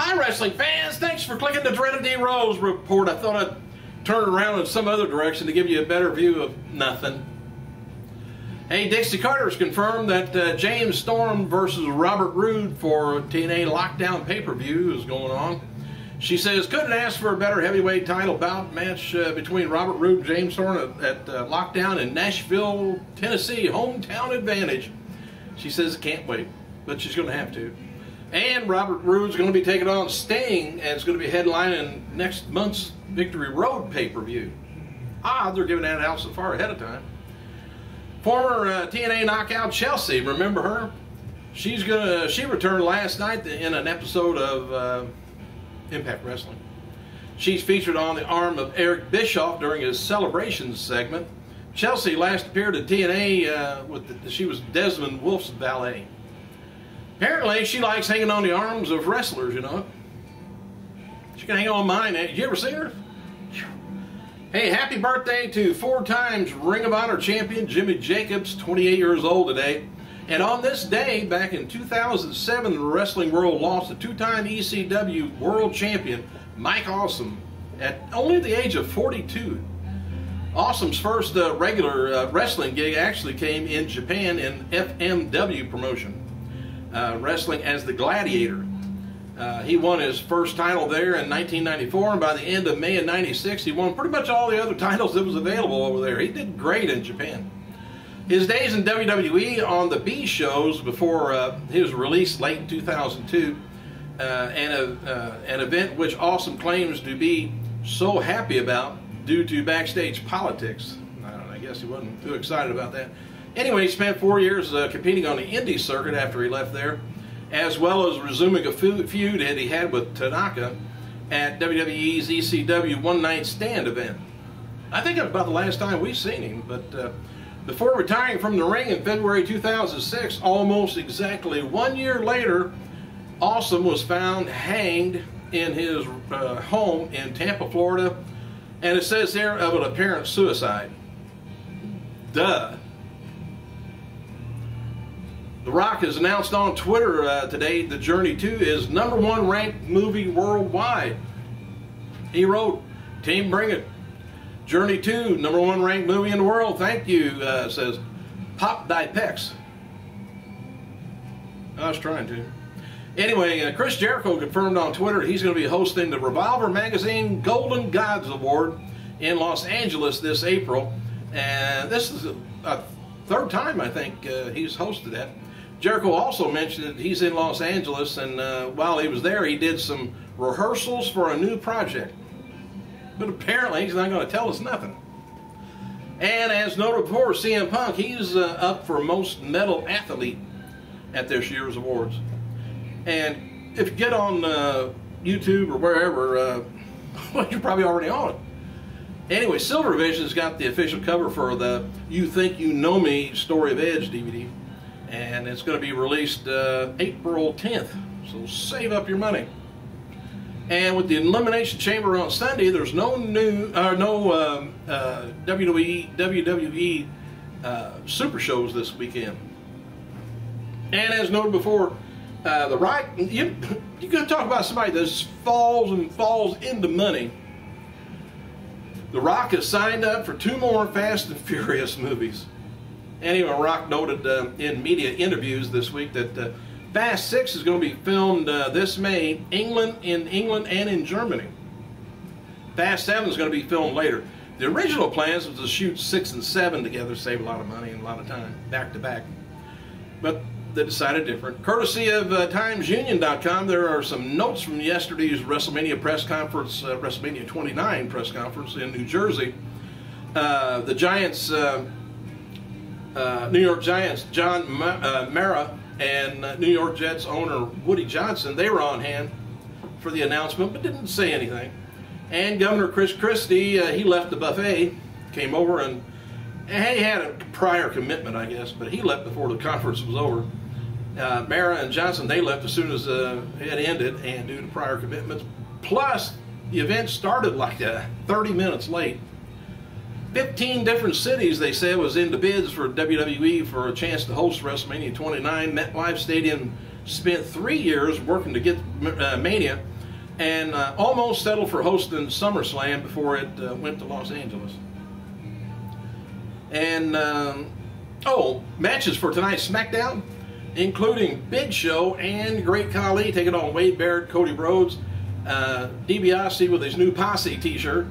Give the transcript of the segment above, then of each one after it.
Hi, wrestling fans. Thanks for clicking the Dreaded D Rose report. I thought I'd turn it around in some other direction to give you a better view of nothing. Hey, Dixie Carter's confirmed that James Storm versus Robert Roode for TNA Lockdown pay-per-view is going on. She says, couldn't ask for a better heavyweight title bout match between Robert Roode and James Storm at Lockdown in Nashville, Tennessee. Hometown advantage. She says, can't wait, but she's going to have to. And Robert Roode's going to be taking on Sting, and it's going to be headlining next month's Victory Road pay-per-view. They're giving that out so far ahead of time. Former TNA knockout Chelsea, remember her? She returned last night in an episode of Impact Wrestling. She's featured on the arm of Eric Bischoff during his celebrations segment. Chelsea last appeared at TNA she was Desmond Wolfe's valet. Apparently, she likes hanging on the arms of wrestlers, you know. She can hang on mine. Did you ever see her? Hey, happy birthday to 4 times Ring of Honor champion Jimmy Jacobs, 28 years old today. And on this day, back in 2007, the wrestling world lost a 2-time ECW world champion, Mike Awesome, at only the age of 42. Awesome's first regular wrestling gig actually came in Japan in FMW promotion. Wrestling as the Gladiator. He won his first title there in 1994, and by the end of May of '96, he won pretty much all the other titles that was available over there. He did great in Japan. His days in WWE on the B shows before he was released late in 2002, an event which Awesome claims to be so happy about due to backstage politics. I don't know, I guess he wasn't too excited about that. Anyway, he spent 4 years competing on the indie circuit after he left there, as well as resuming a feud that he had with Tanaka at WWE's ECW One Night Stand event. I think that's about the last time we've seen him, but before retiring from the ring in February 2006, almost exactly 1 year later, Awesome was found hanged in his home in Tampa, Florida, and it says there of an apparent suicide. Duh. The Rock has announced on Twitter today that Journey 2 is #1 ranked movie worldwide. He wrote, "Team, bring it. Journey 2, #1 ranked movie in the world. Thank you," says Pop Dipex. I was trying to. Anyway, Chris Jericho confirmed on Twitter he's going to be hosting the Revolver Magazine Golden Gods Award in Los Angeles this April. And this is a 3rd time, I think, he's hosted that. Jericho also mentioned that he's in Los Angeles, and while he was there, he did some rehearsals for a new project. But apparently, he's not going to tell us nothing. And as noted before, CM Punk, he's up for Most Metal Athlete at this year's awards. And if you get on YouTube or wherever, well, you're probably already on it. Anyway, Silver Vision's got the official cover for the You Think You Know Me Story of Edge DVD. And it's going to be released April 10th, so save up your money. And with the Elimination Chamber on Sunday, there's no WWE Super Shows this weekend. And as noted before, The Rock, you got to talk about somebody that falls into money. The Rock has signed up for 2 more Fast and Furious movies. Anyway, Rock noted in media interviews this week that Fast 6 is going to be filmed this May in England and in Germany. Fast 7 is going to be filmed later. The original plans was to shoot 6 and 7 together, save a lot of money and a lot of time, back to back. But they decided different. Courtesy of TimesUnion.com, there are some notes from yesterday's WrestleMania press conference, WrestleMania 29 press conference in New Jersey. The Giants... New York Giants John Mara and New York Jets owner Woody Johnson, they were on hand for the announcement but didn't say anything. And Governor Chris Christie, he left the buffet, came over, and he had a prior commitment, I guess, but he left before the conference was over. Mara and Johnson, they left as soon as it ended, and due to prior commitments. Plus, the event started like 30 minutes late. 15 different cities, they said, was in the bids for WWE for a chance to host WrestleMania 29. MetLife Stadium spent 3 years working to get Mania. and almost settled for hosting SummerSlam before it went to Los Angeles. And, matches for tonight's SmackDown, including Big Show and Great Khali taking on Wade Barrett, Cody Rhodes, DiBiase with his new Posse t-shirt,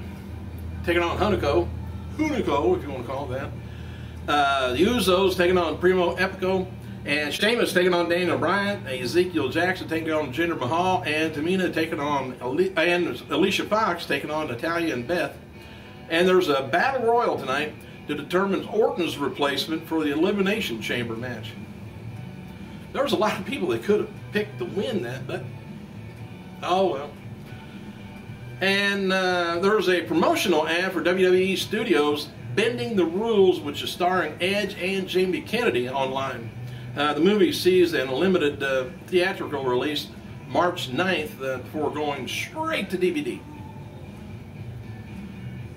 taking on Hunico, if you want to call it that. The Usos taking on Primo Epico, and Sheamus taking on Daniel Bryan, Ezekiel Jackson taking on Jinder Mahal, and Tamina taking on, and Alicia Fox taking on Natalya and Beth. And there's a Battle Royal tonight to determine Orton's replacement for the Elimination Chamber match. There was a lot of people that could have picked to win that, but oh well. And there's a promotional ad for WWE Studios' Bending the Rules, which is starring Edge and Jamie Kennedy online. The movie sees an limited theatrical release March 9th before going straight to DVD.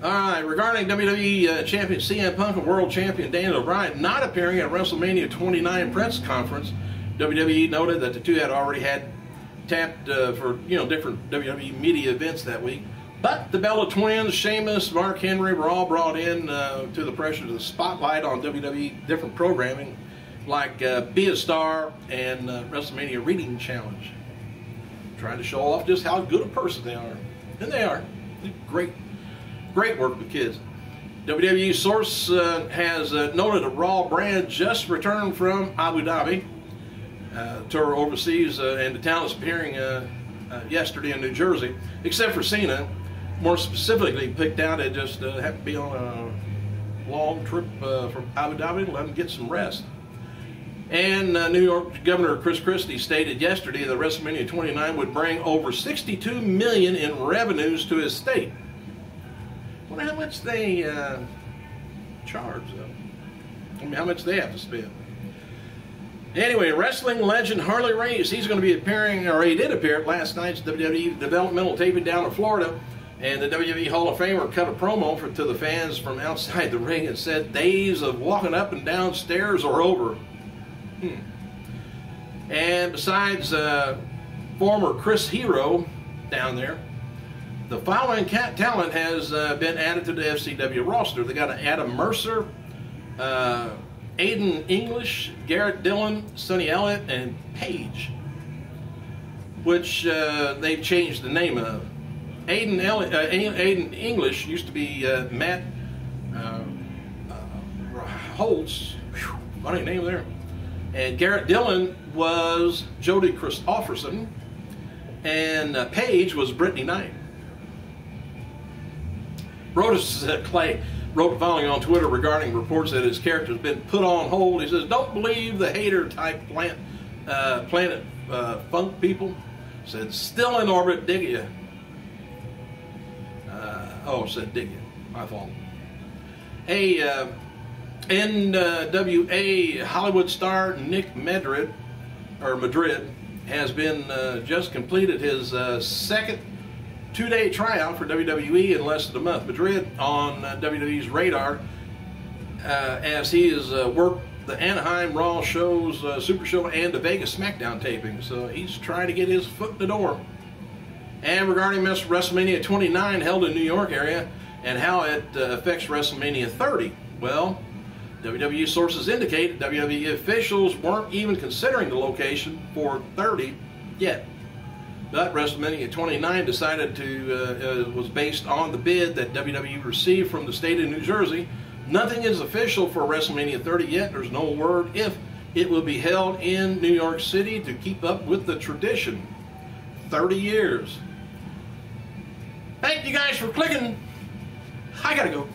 Alright, regarding WWE Champion CM Punk and World Champion Daniel Bryan not appearing at WrestleMania 29 press conference, WWE noted that the two had already tapped for different WWE media events that week. But the Bella Twins, Sheamus, Mark Henry were all brought in to the pressure to the spotlight on WWE different programming, like Be a Star and WrestleMania Reading Challenge. Trying to show off just how good a person they are. And they are. Great work with kids. WWE source has noted a Raw brand just returned from Abu Dhabi. Tour overseas, and the talent's appearing yesterday in New Jersey, except for Cena. More specifically picked out, it just happened to be on a long trip from Abu Dhabi to let him get some rest. And New York Governor Chris Christie stated yesterday that WrestleMania 29 would bring over $62 million in revenues to his state. I wonder how much they charge, though. I mean, how much they have to spend. Anyway, wrestling legend Harley Race, he's going to be appearing, or he did appear at last night's WWE developmental taping down in Florida, and the WWE Hall of Famer cut a promo to the fans from outside the ring and said, "Days of walking up and down stairs are over." And besides former Chris Hero down there, the following talent has been added to the FCW roster. They got Adam Mercer, Aiden English, Garrett Dillon, Sonny Elliott, and Paige, which they've changed the name of. Aiden English used to be Matt Holtz, funny name there, and Garrett Dillon was Jody Christopherson, and Paige was Brittany Knight. Brodus Clay wrote the following on Twitter regarding reports that his character has been put on hold. He says, "Don't believe the hater-type Planet Funk people." Said, "Still in orbit, dig ya." Said dig ya. My fault. Hey, NWA Hollywood star Nick Madrid has been just completed his second two-day tryout for WWE in less than a month. Madrid on WWE's radar as he has worked the Anaheim Raw shows, Super Show, and the Vegas SmackDown taping. So he's trying to get his foot in the door. And regarding WrestleMania 29 held in New York area and how it affects WrestleMania 30, well, WWE sources indicate WWE officials weren't even considering the location for 30 yet. But WrestleMania 29 decided was based on the bid that WWE received from the state of New Jersey. Nothing is official for WrestleMania 30 yet. There's no word if it will be held in New York City to keep up with the tradition. 30 years. Thank you guys for clicking. I gotta go.